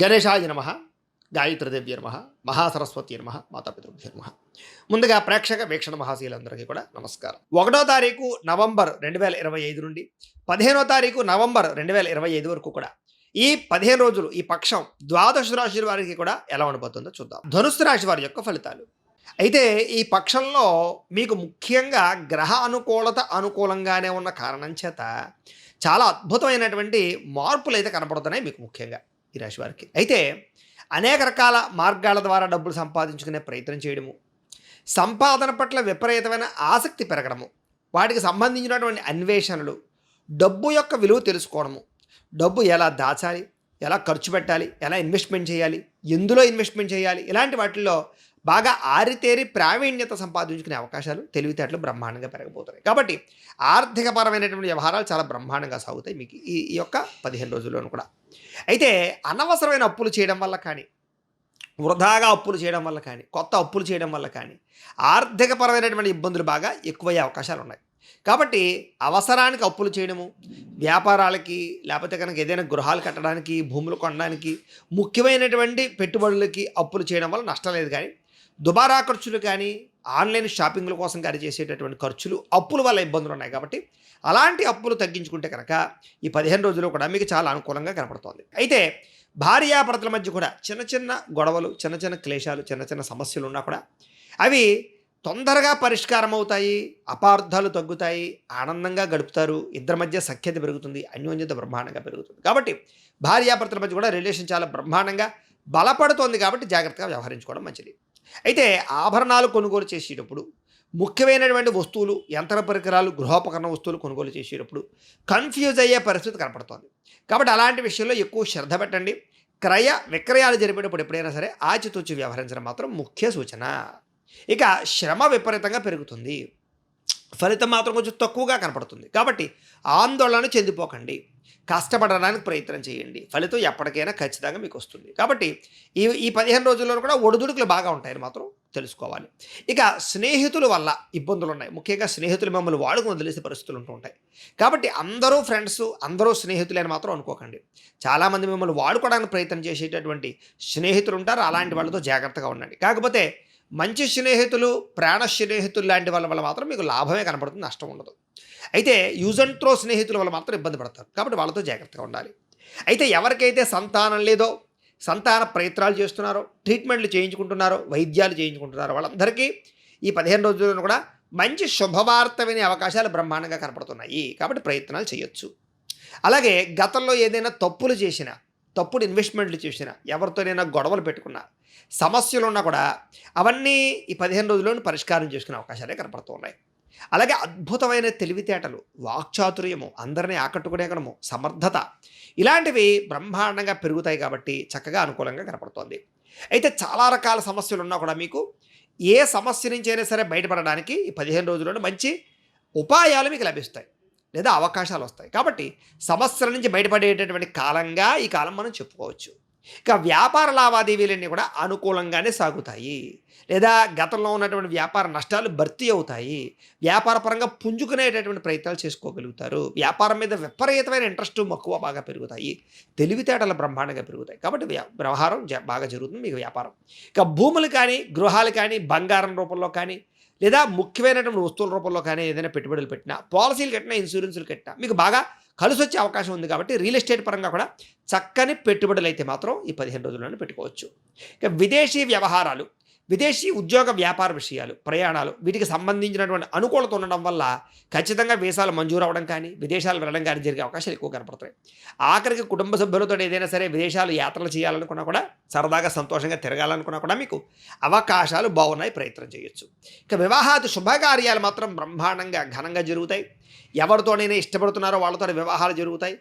గణేశాయ నమ, గాయత్రీదేవ్య నమ, మహాసరస్వతి నమ, మాతాపితృభ్య నమ. ముందుగా ప్రేక్షక వీక్షణ మహాశీలందరికీ కూడా నమస్కారం. 1వ తారీఖు నవంబర్ 2025 నుండి 15వ తారీఖు నవంబర్ 2025 వరకు కూడా ఈ 15 రోజులు ఈ పక్షం ద్వాదశ రాశి వారికి కూడా ఎలా ఉండబోతుందో చూద్దాం. ధనుస్సు రాశి వారి యొక్క ఫలితాలు. అయితే ఈ పక్షంలో మీకు ముఖ్యంగా గ్రహ అనుకూలంగానే ఉన్న కారణం చేత చాలా అద్భుతమైనటువంటి మార్పులు అయితే కనపడుతున్నాయి మీకు ముఖ్యంగా ఈ రాశి వారికి. అయితే అనేక రకాల మార్గాల ద్వారా డబ్బులు సంపాదించుకునే ప్రయత్నం చేయడము, సంపాదన పట్ల విపరీతమైన ఆసక్తి పెరగడము, వాటికి సంబంధించినటువంటి అన్వేషణలు, డబ్బు యొక్క విలువ తెలుసుకోవడము, డబ్బు ఎలా దాచాలి, ఎలా ఖర్చు పెట్టాలి, ఎలా ఇన్వెస్ట్మెంట్ చేయాలి, ఎందులో ఇన్వెస్ట్మెంట్ చేయాలి, ఇలాంటి వాటిల్లో బాగా ఆరితేరి ప్రావీణ్యత సంపాదించుకునే అవకాశాలు, తెలివితేటలు బ్రహ్మాండంగా పెరగబోతున్నాయి. కాబట్టి ఆర్థికపరమైనటువంటి వ్యవహారాలు చాలా బ్రహ్మాండంగా సాగుతాయి మీకు ఈ యొక్క 15 రోజుల్లోనూ కూడా. అయితే అనవసరమైన అప్పులు చేయడం వల్ల కానీ, వృధాగా అప్పులు చేయడం వల్ల కానీ, కొత్త అప్పులు చేయడం వల్ల కానీ ఆర్థికపరమైనటువంటి ఇబ్బందులు బాగా ఎక్కువయ్యే అవకాశాలు ఉన్నాయి. కాబట్టి అవసరానికి అప్పులు చేయడము, వ్యాపారాలకి లేకపోతే కనుక ఏదైనా గృహాలు కట్టడానికి, భూములు కొనడానికి, ముఖ్యమైనటువంటి పెట్టుబడులకి అప్పులు చేయడం వల్ల నష్టం లేదు. కానీ దుబారా ఖర్చులు కానీ, ఆన్లైన్ షాపింగ్ల కోసం కానీ చేసేటటువంటి ఖర్చులు, అప్పుల వల్ల ఇబ్బందులు ఉన్నాయి. కాబట్టి అలాంటి అప్పులు తగ్గించుకుంటే కనుక ఈ 15 రోజులు కూడా మీకు చాలా అనుకూలంగా కనపడుతోంది. అయితే భార్యాభర్తల మధ్య కూడా చిన్న చిన్న గొడవలు, చిన్న చిన్న క్లేశాలు, చిన్న చిన్న సమస్యలు ఉన్నా కూడా అవి తొందరగా పరిష్కారం అవుతాయి, అపార్థాలు తగ్గుతాయి, ఆనందంగా గడుపుతారు, ఇద్దరి మధ్య సఖ్యత పెరుగుతుంది, అన్యోన్యత బ్రహ్మాండంగా పెరుగుతుంది. కాబట్టి భార్యాభర్తల మధ్య కూడా రిలేషన్ చాలా బ్రహ్మాండంగా బలపడుతోంది. కాబట్టి జాగ్రత్తగా వ్యవహరించుకోవడం మంచిది. అయితే ఆభరణాలు కొనుగోలు చేసేటప్పుడు, ముఖ్యమైనటువంటి వస్తువులు, యంత్ర పరికరాలు, గృహోపకరణ వస్తువులు కొనుగోలు చేసేటప్పుడు కన్ఫ్యూజ్ అయ్యే పరిస్థితి కనపడుతోంది. కాబట్టి అలాంటి విషయంలో ఎక్కువ శ్రద్ధ పెట్టండి. క్రయ విక్రయాలు జరిపేటప్పుడు ఎప్పుడైనా సరే ఆచితూచి వ్యవహరించడం మాత్రం ముఖ్య సూచన. ఇక శ్రమ విపరీతంగా పెరుగుతుంది, ఫలితం మాత్రం కొంచెం తక్కువగా కనపడుతుంది. కాబట్టి ఆందోళన చెందిపోకండి, కష్టపడడానికి ప్రయత్నం చేయండి, ఫలితం ఎప్పటికైనా ఖచ్చితంగా మీకు వస్తుంది. కాబట్టి ఈ 15 రోజుల్లో కూడా ఒడిదుడుకులు బాగా ఉంటాయని మాత్రం తెలుసుకోవాలి. ఇక స్నేహితుల వల్ల ఇబ్బందులు ఉన్నాయి. ముఖ్యంగా స్నేహితులు మిమ్మల్ని వాడుకుని వదిలేసే పరిస్థితులు ఉంటూ ఉంటాయి. కాబట్టి అందరూ ఫ్రెండ్స్, అందరూ స్నేహితులు అని మాత్రం అనుకోకండి. చాలామంది మిమ్మల్ని వాడుకోవడానికి ప్రయత్నం చేసేటటువంటి స్నేహితులు ఉంటారు. అలాంటి వాళ్ళతో జాగ్రత్తగా ఉండండి. కాకపోతే మంచి స్నేహితులు, ప్రాణ స్నేహితులు లాంటి వాళ్ళ వల్ల మాత్రం మీకు లాభమే కనపడుతుంది, నష్టం ఉండదు. అయితే యూజ్ అండ్ త్రో స్నేహితుల వల్ల మాత్రం ఇబ్బంది పడతారు. కాబట్టి వాళ్ళతో జాగ్రత్తగా ఉండాలి. అయితే ఎవరికైతే సంతానం లేదో, సంతాన ప్రయత్నాలు చేస్తున్నారో, ట్రీట్మెంట్లు చేయించుకుంటున్నారో, వైద్యాలు చేయించుకుంటున్నారో వాళ్ళందరికీ ఈ 15 రోజుల్లో కూడా మంచి శుభవార్త వినే అవకాశాలు బ్రహ్మాండంగా కనపడుతున్నాయి. కాబట్టి ప్రయత్నాలు చేయొచ్చు. అలాగే గతంలో ఏదైనా తప్పులు చేసినా, తప్పుడు ఇన్వెస్ట్మెంట్లు చేసినా, ఎవరితోనైనా గొడవలు పెట్టుకున్నా, సమస్యలు ఉన్నా కూడా అవన్నీ ఈ 15 రోజుల్లోనే పరిష్కారం చేసుకునే అవకాశాలే కనపడుతూ ఉన్నాయి. అలాగే అద్భుతమైన తెలివితేటలు, వాక్చాతుర్యము, అందరినీ ఆకట్టుకునేకడము, సమర్థత, ఇలాంటివి బ్రహ్మాండంగా పెరుగుతాయి. కాబట్టి చక్కగా అనుకూలంగా కనపడుతోంది. అయితే చాలా రకాల సమస్యలు ఉన్నా కూడా మీకు ఏ సమస్య నుంచి అయినా సరే బయటపడడానికి ఈ 15 రోజుల్లోనే మంచి ఉపాయాలు మీకు లభిస్తాయి లేదా అవకాశాలు వస్తాయి. కాబట్టి సమస్యల నుంచి బయటపడేటటువంటి కాలంగా ఈ కాలం మనం చెప్పుకోవచ్చు. ఇక వ్యాపార లావాదేవీలన్నీ కూడా అనుకూలంగానే సాగుతాయి, లేదా గతంలో ఉన్నటువంటి వ్యాపార నష్టాలు భర్తీ అవుతాయి. వ్యాపార పరంగా పుంజుకునేటటువంటి ప్రయత్నాలు చేసుకోగలుగుతారు. వ్యాపారం మీద విపరీతమైన ఇంట్రెస్ట్, మక్కువ బాగా పెరుగుతాయి. తెలివితేటలు బ్రహ్మాండంగా పెరుగుతాయి. కాబట్టి వ్యవహారం బాగా జరుగుతుంది మీకు వ్యాపారం. ఇక భూములు కానీ, గృహాలు కానీ, బంగారం రూపంలో కానీ, లేదా ముఖ్యమైనటువంటి వస్తువుల రూపంలో కానీ ఏదైనా పెట్టుబడులు పెట్టినా, పాలసీలు కట్టినా, ఇన్సూరెన్సులు కట్టినా మీకు బాగా కలిసి వచ్చే అవకాశం ఉంది. కాబట్టి రియల్ ఎస్టేట్ పరంగా కూడా చక్కని పెట్టుబడులు అయితే మాత్రం ఈ 15 రోజుల్లోనే పెట్టుకోవచ్చు. ఇక విదేశీ వ్యవహారాలు, విదేశీ ఉద్యోగ వ్యాపార విషయాలు, ప్రయాణాలు, వీటికి సంబంధించినటువంటి అనుకూలత ఉండడం వల్ల ఖచ్చితంగా వీసాలు మంజూరు అవ్వడం కానీ, విదేశాలు వెళ్ళడం కానీ జరిగే అవకాశాలు ఎక్కువ కనపడతాయి. ఆఖరికి కుటుంబ సభ్యులతో ఏదైనా సరే విదేశాలు యాత్రలు చేయాలనుకున్నా కూడా, సరదాగా సంతోషంగా తిరగాలనుకున్నా కూడా మీకు అవకాశాలు బాగున్నాయి, ప్రయత్నం చేయొచ్చు. ఇక వివాహాది శుభకార్యాలు మాత్రం బ్రహ్మాండంగా ఘనంగా జరుగుతాయి. ఎవరితోనైనా ఇష్టపడుతున్నారో వాళ్ళతో వివాహాలు జరుగుతాయి.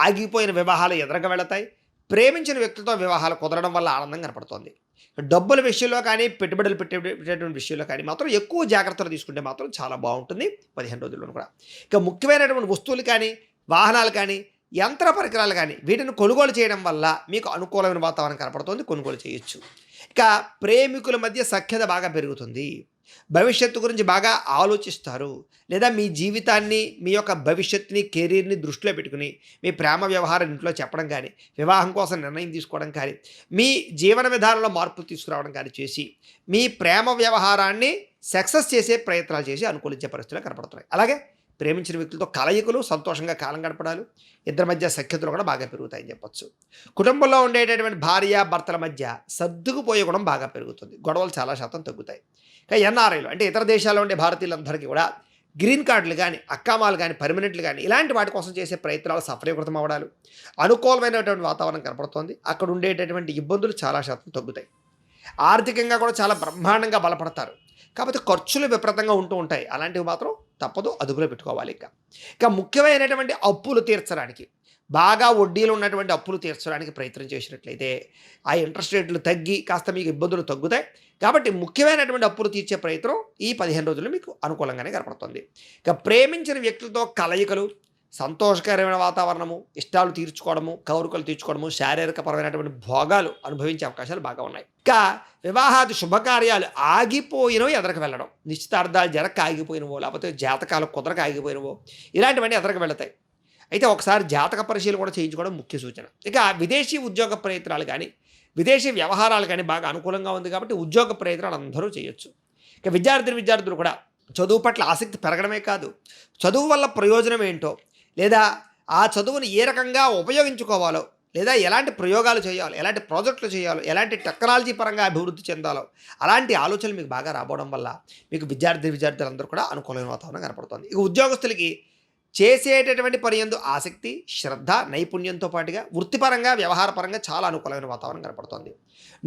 ఆగిపోయిన వివాహాలు ఎదురుగా వెళతాయి. ప్రేమించిన వ్యక్తితో వివాహాలు కుదరడం వల్ల ఆనందం కనపడుతోంది. డబ్బుల విషయంలో కానీ, పెట్టుబడులు పెట్టేటువంటి విషయంలో కానీ మాత్రం ఎక్కువ జాగ్రత్తలు తీసుకుంటే మాత్రం చాలా బాగుంటుంది 15 రోజుల్లో కూడా. ఇక ముఖ్యమైనటువంటి వస్తువులు కానీ, వాహనాలు కానీ, యంత్ర పరికరాలు కానీ వీటిని కొనుగోలు చేయడం వల్ల మీకు అనుకూలమైన వాతావరణం కనపడుతుంది, కొనుగోలు చేయొచ్చు. ఇక ప్రేమికుల మధ్య సఖ్యత బాగా పెరుగుతుంది. భవిష్యత్తు గురించి బాగా ఆలోచిస్తారు. లేదా మీ జీవితాన్ని, మీ యొక్క భవిష్యత్తుని, కెరీర్‌ని దృష్టిలో పెట్టుకొని, మీ ప్రేమ వ్యవహారం ఇంట్లో చెప్పడం గానీ, వివాహం కోసం నిర్ణయం తీసుకోవడం కానీ, మీ జీవన విధానంలో మార్పులు తీసుకురావడం కానీ చేసి, మీ ప్రేమ వ్యవహారాన్ని సక్సెస్ చేసే ప్రయత్నాలు చేసి అనుకూలించే పరిస్థితులు కనపడుతున్నాయి. అలాగే ప్రేమించిన వ్యక్తులతో కలయికలు, సంతోషంగా కాలం గడపడాలు, ఇద్దరి మధ్య సఖ్యతలు కూడా బాగా పెరుగుతాయని చెప్పొచ్చు. కుటుంబంలో ఉండేటటువంటి భార్య, భర్తల మధ్య సర్దుకుపోయే గుణం బాగా పెరుగుతుంది. గొడవలు చాలా శాతం తగ్గుతాయి. ఇక ఎన్ఆర్ఐలు అంటే ఇతర దేశాల్లో ఉండే భారతీయులందరికీ కూడా గ్రీన్ కార్డులు కానీ, అక్కామాలు కానీ, పర్మనెంట్లు కానీ ఇలాంటి వాటి కోసం చేసే ప్రయత్నాలు సఫలీకృతం అవ్వడాలు, అనుకూలమైనటువంటి వాతావరణం కనపడుతోంది. అక్కడ ఉండేటటువంటి ఇబ్బందులు చాలా శాతం తగ్గుతాయి. ఆర్థికంగా కూడా చాలా బ్రహ్మాండంగా బలపడతారు. కాకపోతే ఖర్చులు విపరీతంగా ఉంటూ ఉంటాయి. అలాంటివి మాత్రం తప్పదు, అదుపులో పెట్టుకోవాలి. ఇక ముఖ్యమైనటువంటి అప్పులు తీర్చడానికి, బాగా వడ్డీలు ఉన్నటువంటి అప్పులు తీర్చడానికి ప్రయత్నం చేసినట్లయితే ఆ ఇంట్రెస్ట్ రేట్లు తగ్గి కాస్త మీకు ఇబ్బందులు తగ్గుతాయి. కాబట్టి ముఖ్యమైనటువంటి అప్పులు తీర్చే ప్రయత్నం ఈ 15 రోజులు మీకు అనుకూలంగానే కనపడుతుంది. ఇక ప్రేమించిన వ్యక్తులతో కలయికలు, సంతోషకరమైన వాతావరణము, ఇష్టాలు తీర్చుకోవడము, కోరికలు తీర్చుకోవడము, శారీరకపరమైనటువంటి భోగాలు అనుభవించే అవకాశాలు బాగా ఉన్నాయి. ఇంకా వివాహాది శుభకార్యాలు ఆగిపోయినవి ఎదరకు వెళ్ళడం, నిశ్చితార్థాలు జరగక ఆగిపోయినవో, లేకపోతే జాతకాలు కుదరక ఆగిపోయినవో ఇలాంటివన్నీ ఎదరకు వెళతాయి. అయితే ఒకసారి జాతక పరిశీలన కూడా చేయించుకోవడం ముఖ్య సూచన. ఇక విదేశీ ఉద్యోగ ప్రయత్నాలు కానీ, విదేశీ వ్యవహారాలు కానీ బాగా అనుకూలంగా ఉంది కాబట్టి ఉద్యోగ ప్రయత్నాలు అందరూ చేయొచ్చు. ఇక విద్యార్థులు కూడా చదువు పట్ల ఆసక్తి పెరగడమే కాదు, చదువు వల్ల ప్రయోజనం ఏంటో, లేదా ఆ చదువుని ఏ రకంగా ఉపయోగించుకోవాలో, లేదా ఎలాంటి ప్రయోగాలు చేయాలో, ఎలాంటి ప్రాజెక్టులు చేయాలో, ఎలాంటి టెక్నాలజీ పరంగా అభివృద్ధి చెందాలో అలాంటి ఆలోచనలు మీకు బాగా రాబోవడం వల్ల మీకు విద్యార్థులందరూ కూడా అనుకూలమైన వాతావరణం కనపడుతుంది. ఇక ఉద్యోగస్తులకి చేసేటటువంటి పని యందు ఆసక్తి, శ్రద్ధ, నైపుణ్యంతో పాటుగా వృత్తిపరంగా, వ్యవహారపరంగా చాలా అనుకూలమైన వాతావరణం కనపడుతుంది.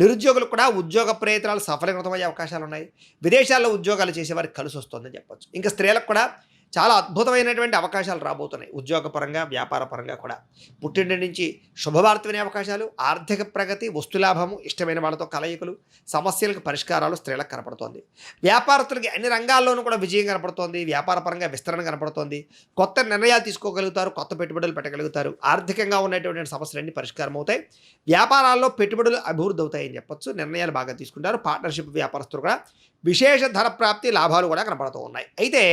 నిరుద్యోగులకు కూడా ఉద్యోగ ప్రయత్నాలు సఫలీకృతమయ్యే అవకాశాలు ఉన్నాయి. విదేశాల్లో ఉద్యోగాలు చేసేవారికి కలిసి వస్తుందని చెప్పొచ్చు. ఇంకా స్త్రీలకు కూడా చాలా అద్భుతమైనటువంటి అవకాశాలు రాబోతున్నాయి. ఉద్యోగపరంగా, వ్యాపారపరంగా కూడా పుట్టింటి నుంచి శుభవార్త వినే అవకాశాలు, ఆర్థిక ప్రగతి, వస్తులాభము, ఇష్టమైన వాళ్ళతో కలయికలు, సమస్యలకు పరిష్కారాలు స్త్రీలకు కనపడుతోంది. వ్యాపారస్తులకి అన్ని రంగాల్లోనూ కూడా విజయం కనపడుతోంది. వ్యాపారపరంగా విస్తరణ కనపడుతోంది. కొత్త నిర్ణయాలు తీసుకోగలుగుతారు, కొత్త పెట్టుబడులు పెట్టగలుగుతారు. ఆర్థికంగా ఉన్నటువంటి సమస్యలన్నీ పరిష్కారం అవుతాయి. వ్యాపారాల్లో పెట్టుబడులు అభివృద్ధి అవుతాయని చెప్పొచ్చు. నిర్ణయాలు బాగా తీసుకుంటారు. పార్ట్నర్షిప్ వ్యాపారస్తులు కూడా విశేష ధన ప్రాప్తి, లాభాలు కూడా కనపడుతూ ఉన్నాయి. అయితే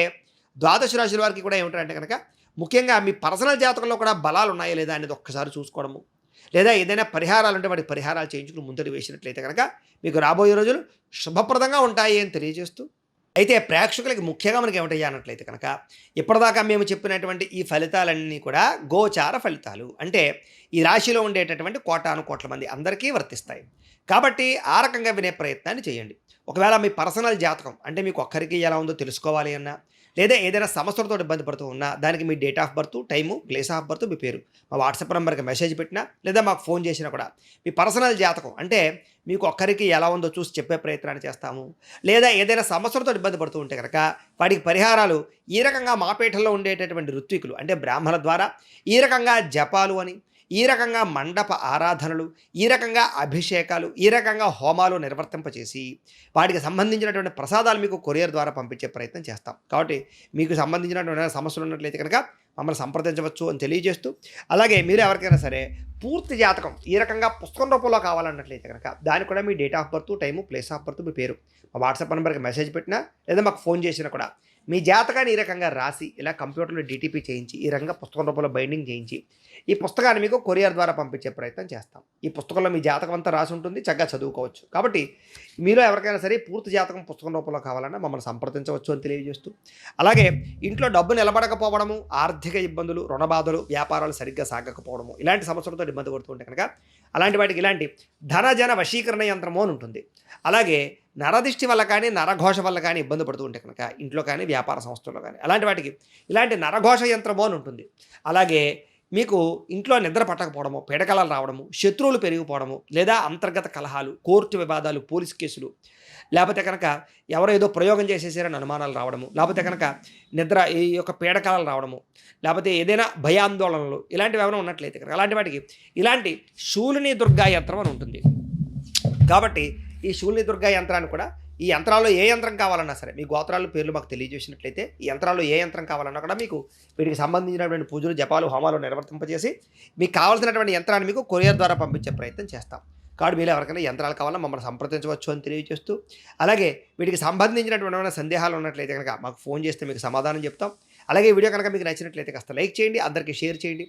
ద్వాదశ రాశుల వారికి కూడా ఏమిటంటే కనుక ముఖ్యంగా మీ పర్సనల్ జాతకంలో కూడా బలాలు ఉన్నాయా లేదా అనేది ఒక్కసారి చూసుకోవడము, లేదా ఏదైనా పరిహారాలు ఉంటే వాటి పరిహారాలు చేయించుకుని ముందడి వేసినట్లయితే కనుక మీకు రాబోయే రోజులు శుభప్రదంగా ఉంటాయి అని తెలియజేస్తూ, అయితే ప్రేక్షకులకి ముఖ్యంగా మనకి ఏమిటయ్యా అన్నట్లయితే కనుక ఇప్పటిదాకా మేము చెప్పినటువంటి ఈ ఫలితాలన్నీ కూడా గోచార ఫలితాలు, అంటే ఈ రాశిలో ఉండేటటువంటి కోటాను కోట్ల మంది అందరికీ వర్తిస్తాయి. కాబట్టి ఆ రకంగా వినే ప్రయత్నాన్ని చేయండి. ఒకవేళ మీ పర్సనల్ జాతకం అంటే మీకు ఒక్కరికి ఎలా ఉందో తెలుసుకోవాలి అన్నా, లేదా ఏదైనా సమస్యలతో ఇబ్బంది పడుతూ ఉన్నా దానికి మీ date of birth, time, place of birth, మీ పేరు మా వాట్సాప్ నెంబర్కి మెసేజ్ పెట్టినా లేదా మాకు ఫోన్ చేసినా కూడా మీ పర్సనల్ జాతకం అంటే మీకు ఒక్కరికి ఎలా ఉందో చూసి చెప్పే ప్రయత్నాన్ని చేస్తాము. లేదా ఏదైనా సమస్యలతో ఇబ్బంది పడుతూ ఉంటే కనుక వాటికి పరిహారాలు ఈ రకంగా మా పీఠంలో ఉండేటటువంటి ఋత్వికులు అంటే బ్రాహ్మణుల ద్వారా ఈ రకంగా జపాలు అని, ఈ రకంగా మండప ఆరాధనలు, ఈ రకంగా అభిషేకాలు, ఈ రకంగా హోమాలు నిర్వర్తింపచేసి వాటికి సంబంధించినటువంటి ప్రసాదాలు మీకు కొరియర్ ద్వారా పంపించే ప్రయత్నం చేస్తాం. కాబట్టి మీకు సంబంధించినటువంటి సమస్యలు ఉన్నట్లయితే కనుక మమ్మల్ని సంప్రదించవచ్చు అని తెలియజేస్తూ, అలాగే మీరు ఎవరికైనా సరే పూర్తి జాతకం ఈ రకంగా పుస్తకం రూపంలో కావాలన్నట్లయితే కనుక దానికి కూడా మీ date of birth, time, place of birth, మీ పేరు మా వాట్సాప్ నెంబర్కి మెసేజ్ పెట్టినా లేదా మాకు ఫోన్ చేసినా కూడా మీ జాతకాన్ని ఈ రకంగా రాసి ఇలా కంప్యూటర్లో డిటిపి చేయించి ఈ రకంగా పుస్తకం రూపంలో బైండింగ్ చేయించి ఈ పుస్తకాన్ని మీకు కొరియర్ ద్వారా పంపించే ప్రయత్నం చేస్తాం. ఈ పుస్తకంలో మీ జాతకం అంతా రాసి ఉంటుంది, చక్కగా చదువుకోవచ్చు. కాబట్టి మీలో ఎవరికైనా సరే పూర్తి జాతకం పుస్తకం రూపంలో కావాలన్నా మమ్మల్ని సంప్రదించవచ్చు అని తెలియజేస్తూ, అలాగే ఇంట్లో డబ్బు నిలబడకపోవడము, ఆర్థిక ఇబ్బందులు, రుణ బాధలు, వ్యాపారాలు సరిగ్గా సాగకపోవడము ఇలాంటి సమస్యలతో ఇబ్బంది పడుతుంటే కనుక అలాంటి వాటికి ఇలాంటి ధనజన వశీకరణ యంత్రము అని ఉంటుంది. అలాగే నరదిష్టి వల్ల కానీ, నరఘోష వల్ల కానీ ఇబ్బంది పడుతూ ఉంటే కనుక ఇంట్లో కానీ, వ్యాపార సంస్థల్లో కానీ అలాంటి వాటికి ఇలాంటి నరఘోష యంత్రము అని ఉంటుంది. అలాగే మీకు ఇంట్లో నిద్ర పట్టకపోవడము, పీడకలాలు రావడము, శత్రువులు పెరిగిపోవడము, లేదా అంతర్గత కలహాలు, కోర్టు వివాదాలు, పోలీస్ కేసులు, లేకపోతే కనుక ఎవరో ఏదో ప్రయోగం చేసేసారని అనుమానాలు రావడము, లేకపోతే కనుక నిద్ర ఈ యొక్క పీడకలాలు రావడము, లేకపోతే ఏదైనా భయాందోళనలు ఇలాంటివి ఏమైనా ఉన్నట్లయితే కనుక అలాంటి వాటికి ఇలాంటి శూలిని దుర్గా యంత్రం అని ఉంటుంది. కాబట్టి ఈ శూలిని దుర్గా యంత్రాన్ని కూడా ఈ యంత్రాల్లో ఏ యంత్రం కావాలన్నా సరే మీ గోత్రాల పేర్లు మాకు తెలియజేసినట్లయితే ఈ యంత్రాల్లో ఏ యంత్రం కావాలన్నా కూడా మీకు వీటికి సంబంధించినటువంటి పూజలు, జపాలు, హోమాలు నిర్వర్తింపజేసి మీకు కావాల్సినటువంటి యంత్రాన్ని మీకు కొరియర్ ద్వారా పంపించే ప్రయత్నం చేస్తాం. కాబట్టి మీరు ఎవరికైనా యంత్రాలు కావాలన్నా మమ్మల్ని సంప్రదించవచ్చు అని తెలియజేస్తూ, అలాగే వీటికి సంబంధించినటువంటి ఏమైనా సందేహాలు ఉన్నట్లయితే కనుక మాకు ఫోన్ చేస్తే మీకు సమాధానం చెప్తాం. అలాగే ఈ వీడియో కనుక మీకు నచ్చినట్లయితే కాస్త లైక్ చేయండి, అందరికీ షేర్ చేయండి.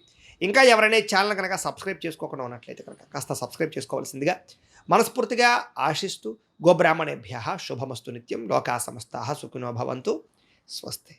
ఇంకా ఎవరైనా ఈ ఛానల్ కనుక సబ్స్క్రైబ్ చేసుకోకుండా ఉన్నట్లయితే కనుక కాస్త సబ్స్క్రైబ్ చేసుకోవాల్సిందిగా మనస్ఫూర్తిగా ఆశిస్తూ, గోబ్రాహ్మణేభ్యः శుభమస్తు నిత్యం, లోకా సమస్తాః సుఖినో భవంతు. స్వస్తి.